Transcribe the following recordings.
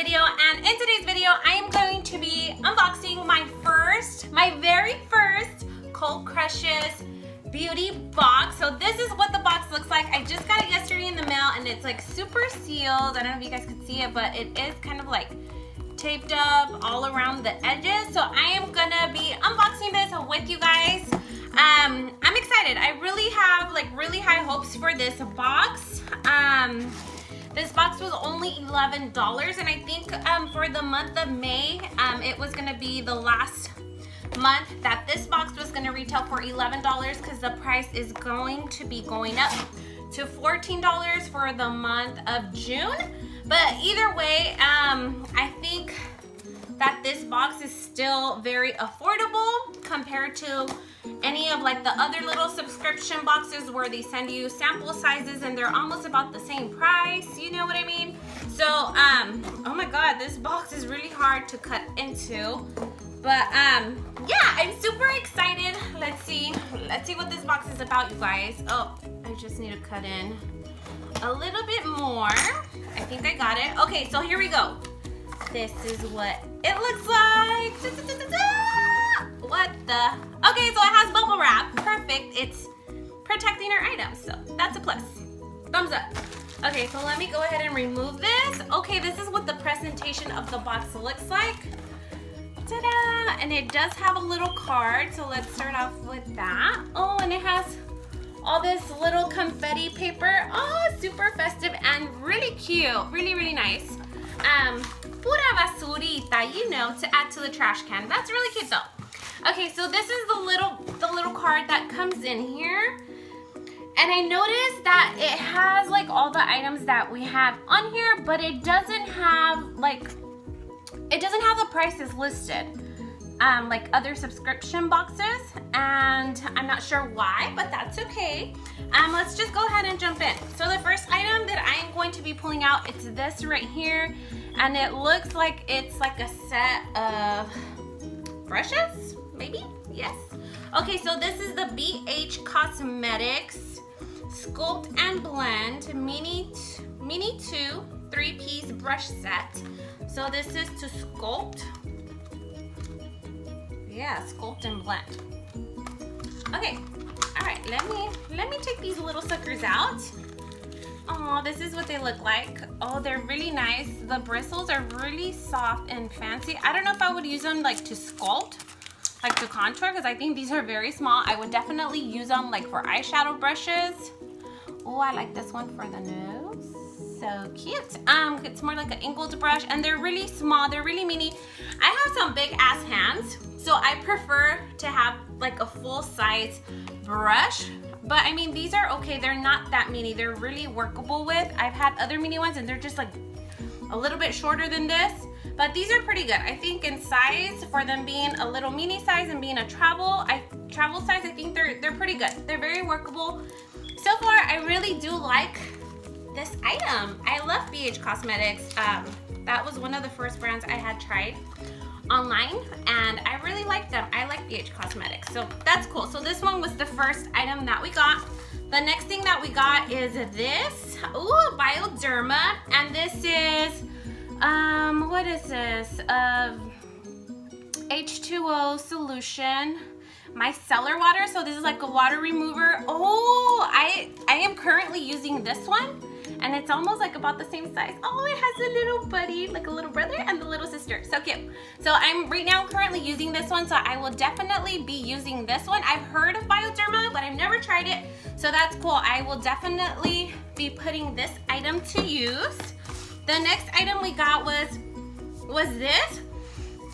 video, and in today's video I am going to be unboxing my very first Cold Crushes beauty box. So this is what the box looks like. I just got it yesterday in the mail and it's like super sealed. I don't know if you guys can see it, but it is kind of like taped up all around the edges. So I am gonna be unboxing this with you guys. I'm excited. I really have like really high hopes for this box. This box was only $11, and I think for the month of May, it was gonna be the last month that this box was gonna retail for $11 because the price is going to be going up to $14 for the month of June. But either way, I think that this box is still very affordable compared to any of like the other little subscription boxes where they send you sample sizes and they're almost about the same price, you know what I mean? So, oh my God, this box is really hard to cut into. But yeah, I'm super excited. Let's see what this box is about, you guys. Oh, I just need to cut in a little bit more. I think I got it. Okay, so here we go. This is what it looks like. What the? Okay, so it has bubble wrap. Perfect. It's protecting our items, so that's a plus. Thumbs up. Okay, so let me go ahead and remove this. Okay, this is what the presentation of the box looks like. Ta-da! And it does have a little card, so let's start off with that. Oh, and it has all this little confetti paper. Oh, super festive and really cute. Really, really nice. Pura basurita, you know, to add to the trash can. That's really cute though. Okay, so this is the little card that comes in here. And I noticed that it has like all the items that we have on here, but it doesn't have the prices listed like other subscription boxes, and I'm not sure why, but that's okay. Let's just go ahead and jump in. So the first item that I am going to be pulling out, it's this right here, and it looks like it's like a set of brushes, maybe? Yes. Okay, so this is the BH Cosmetics Sculpt and Blend Mini 2 3-piece brush set. So this is to sculpt. Yeah, sculpt and blend. Okay, all right, let me take these little suckers out. Oh, this is what they look like. Oh, they're really nice. The bristles are really soft and fancy. I don't know if I would use them like to sculpt, like to contour, because I think these are very small. I would definitely use them like for eyeshadow brushes. Oh, I like this one for the nose. So cute. It's more like an angled brush, and they're really small. They're really mini. I have some big ass hands, so I prefer to have like a full size brush. But I mean, these are okay. They're not that mini. They're really workable with. I've had other mini ones, and they're just like a little bit shorter than this. But these are pretty good. I think in size, for them being a little mini size and being a travel size, I think they're pretty good. They're very workable. So far, I really do like this item. I love BH Cosmetics. That was one of the first brands I had tried online, and I really liked them. I like BH Cosmetics, so that's cool. So this one was the first item that we got. The next thing that we got is this. Ooh, Bioderma, and this is what is this? H2O solution. Micellar water. So this is like a water remover. Oh, I am currently using this one, and it's almost like about the same size. Oh, it has a little buddy, like a little brother and the little sister. So cute. So I'm right now currently using this one, so I will definitely be using this one. I've heard of Bioderma, but I've never tried it, so that's cool. I will definitely be putting this item to use. The next item we got was this.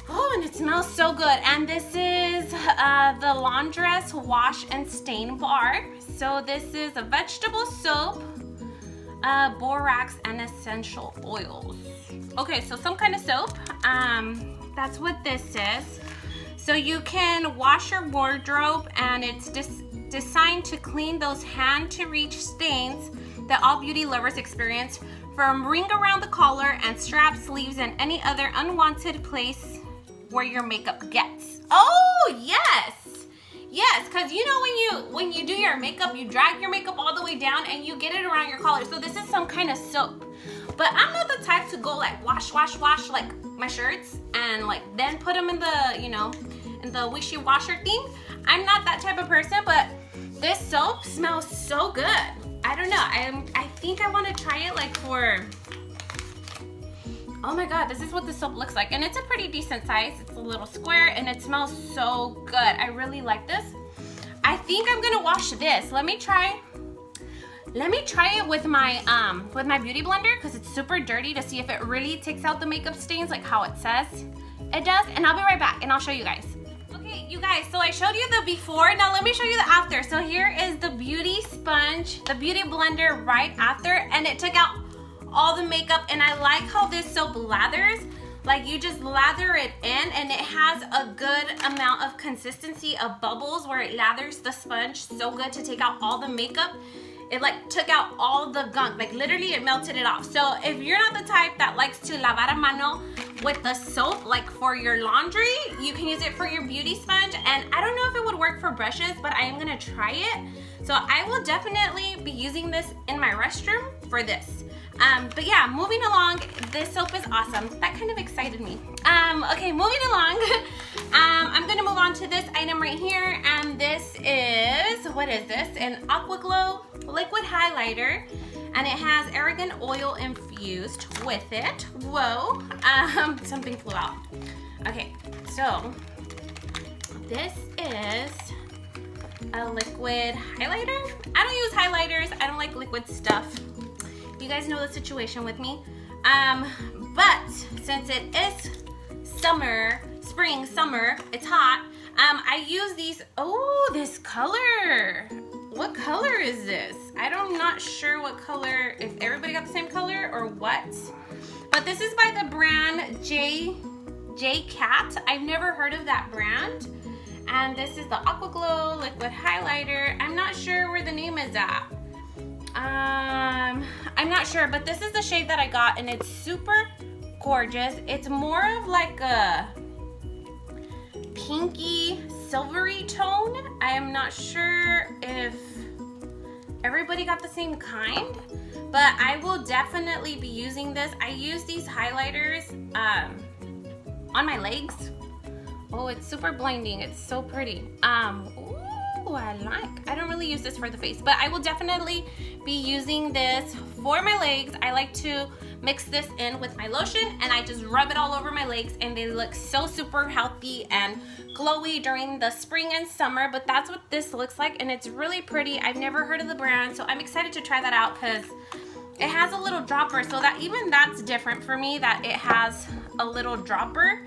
Oh, and it smells so good. And this is the Laundress Wash and Stain Bar. So this is a vegetable soap, borax, and essential oils. Okay, so some kind of soap. That's what this is. So you can wash your wardrobe, and it's designed to clean those hand-to-reach stains that all beauty lovers experience from ring around the collar and strap, sleeves, and any other unwanted place where your makeup gets. Oh, yes. Yes, because you know when you do your makeup, you drag your makeup all the way down and you get it around your collar. So this is some kind of soap. But I'm not the type to go like wash like my shirts and like then put them in the, you know, in the wishy-washer thing. I'm not that type of person, but this soap smells so good. I don't know, I think I want to try it like for, oh my god, this is what the soap looks like. And it's a pretty decent size. It's a little square and it smells so good. I really like this. I think I'm gonna wash this. Let me try it with my beauty blender because it's super dirty to see if it really takes out the makeup stains like how it says it does. And I'll be right back and I'll show you guys. Okay, you guys, so I showed you the before. Now let me show you the after. So here is the beauty sponge, the beauty blender right after, and it took out all the makeup. And I like how this soap lathers. Like you just lather it in and it has a good amount of consistency of bubbles where it lathers the sponge so good to take out all the makeup. It like took out all the gunk, like literally it melted it off. So if you're not the type that likes to lavar a mano with the soap, like for your laundry, you can use it for your beauty sponge. And I don't know if it would work for brushes, but I am gonna try it. So I will definitely be using this in my restroom for this. But yeah, moving along, this soap is awesome. That kind of excited me. Okay, moving along, I'm gonna move on to this item right here, and this is, what is this? An Aqua Glow liquid highlighter, and it has argan oil infused with it. Whoa, something flew out. Okay, so this is a liquid highlighter. I don't use highlighters. I don't like liquid stuff. You guys know the situation with me. But since it is spring, summer, it's hot, I use these. Oh, this color. What color is this? I'm not sure what color, if everybody got the same color or what. But this is by the brand J Cat. I've never heard of that brand. And this is the Aqua Glow liquid highlighter. I'm not sure where the name is at. I'm not sure, but this is the shade that I got and it's super gorgeous. It's more of like a pinky silvery tone. I am not sure if everybody got the same kind, but I will definitely be using this. I use these highlighters on my legs. Oh, it's super blinding. It's so pretty. Ooh, I don't really use this for the face, but I will definitely be using this for my legs. I like to mix this in with my lotion and I just rub it all over my legs and they look so super healthy and glowy during the spring and summer. But that's what this looks like and it's really pretty. I've never heard of the brand, so I'm excited to try that out because it has a little dropper, so that even that's different for me that it has a little dropper.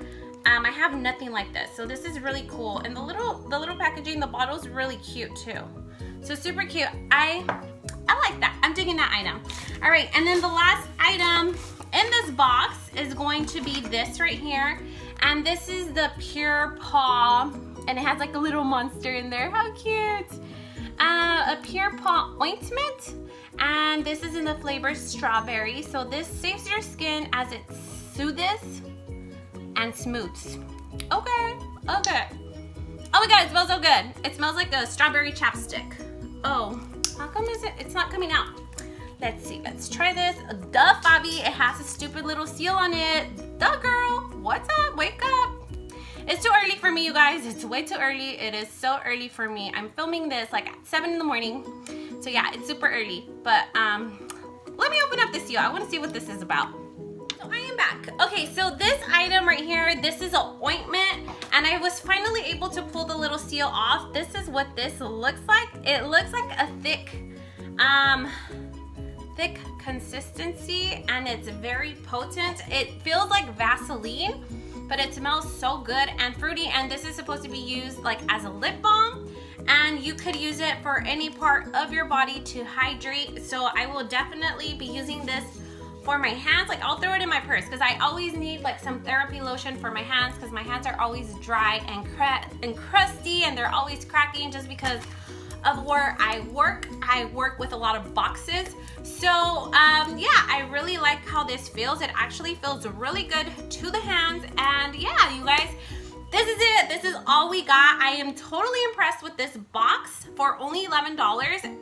I have nothing like this, so this is really cool. And the little packaging, the bottle's really cute too. So super cute. I like that. I'm digging that item. All right, and then the last item in this box is going to be this right here. And this is the Pure Paw, and it has like a little monster in there. How cute. A Pure Paw ointment, and this is in the flavor strawberry. So this saves your skin as it soothes and smooths. Okay. Oh my god, it smells so good. It smells like a strawberry chapstick. Oh, how come it's not coming out? Let's see, let's try this. Duh, Fabi, it has a stupid little seal on it. Duh, girl, what's up? Wake up. It's too early for me, you guys. It's way too early. It is so early for me. I'm filming this like at 7 in the morning. So yeah, it's super early. But let me open up this seal. I want to see what this is about. So I am back. Okay, so this item right here, this is an ointment, and I was finally able to pull the little seal off. This is what this looks like. It looks like a thick consistency, and it's very potent. It feels like Vaseline, but it smells so good and fruity, and this is supposed to be used like as a lip balm, and you could use it for any part of your body to hydrate. So I will definitely be using this for my hands. Like I'll throw it in my purse because I always need like some therapy lotion for my hands because my hands are always dry and crusty, and they're always cracking just because of where I work. I work with a lot of boxes. So yeah, I really like how this feels. It actually feels really good to the hands. And yeah, you guys, this is it. This is all we got. I am totally impressed with this box for only $11.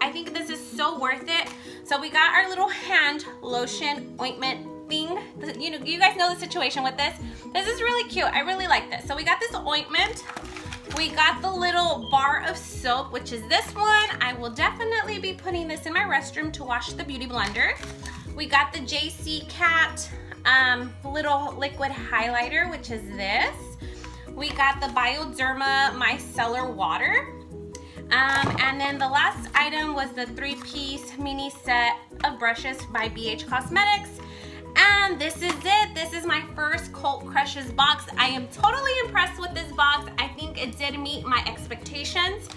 I think this is so worth it. So we got our little hand lotion ointment thing. You know, you guys know the situation with this. This is really cute. I really like this. So we got this ointment. We got the little bar of soap, which is this one. I will definitely be putting this in my restroom to wash the beauty blender. We got the JC Cat little liquid highlighter, which is this. We got the Bioderma Micellar water. And then the last item was the 3-piece mini set of brushes by BH Cosmetics. And this is it. This is my first Cult Crushes box. I am totally impressed with this box. I think it did meet my expectations.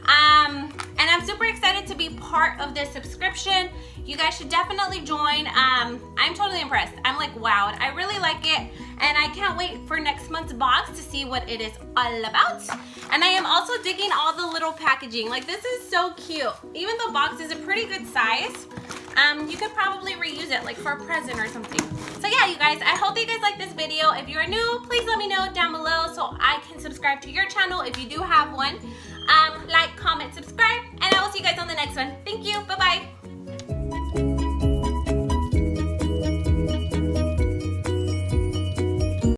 And I'm super excited to be part of this subscription. You guys should definitely join. I'm totally impressed. I'm like, wow, I really like it. And I can't wait for next month's box to see what it is all about. And I am also digging all the little packaging. Like, this is so cute. Even the box is a pretty good size. You could probably reuse it like for a present or something. So yeah, you guys, I hope that you guys like this video. If you're new, please let me know down below so I can subscribe to your channel if you do have one. Like, comment, subscribe, and I will see you guys on the next one. Thank you. Bye-bye.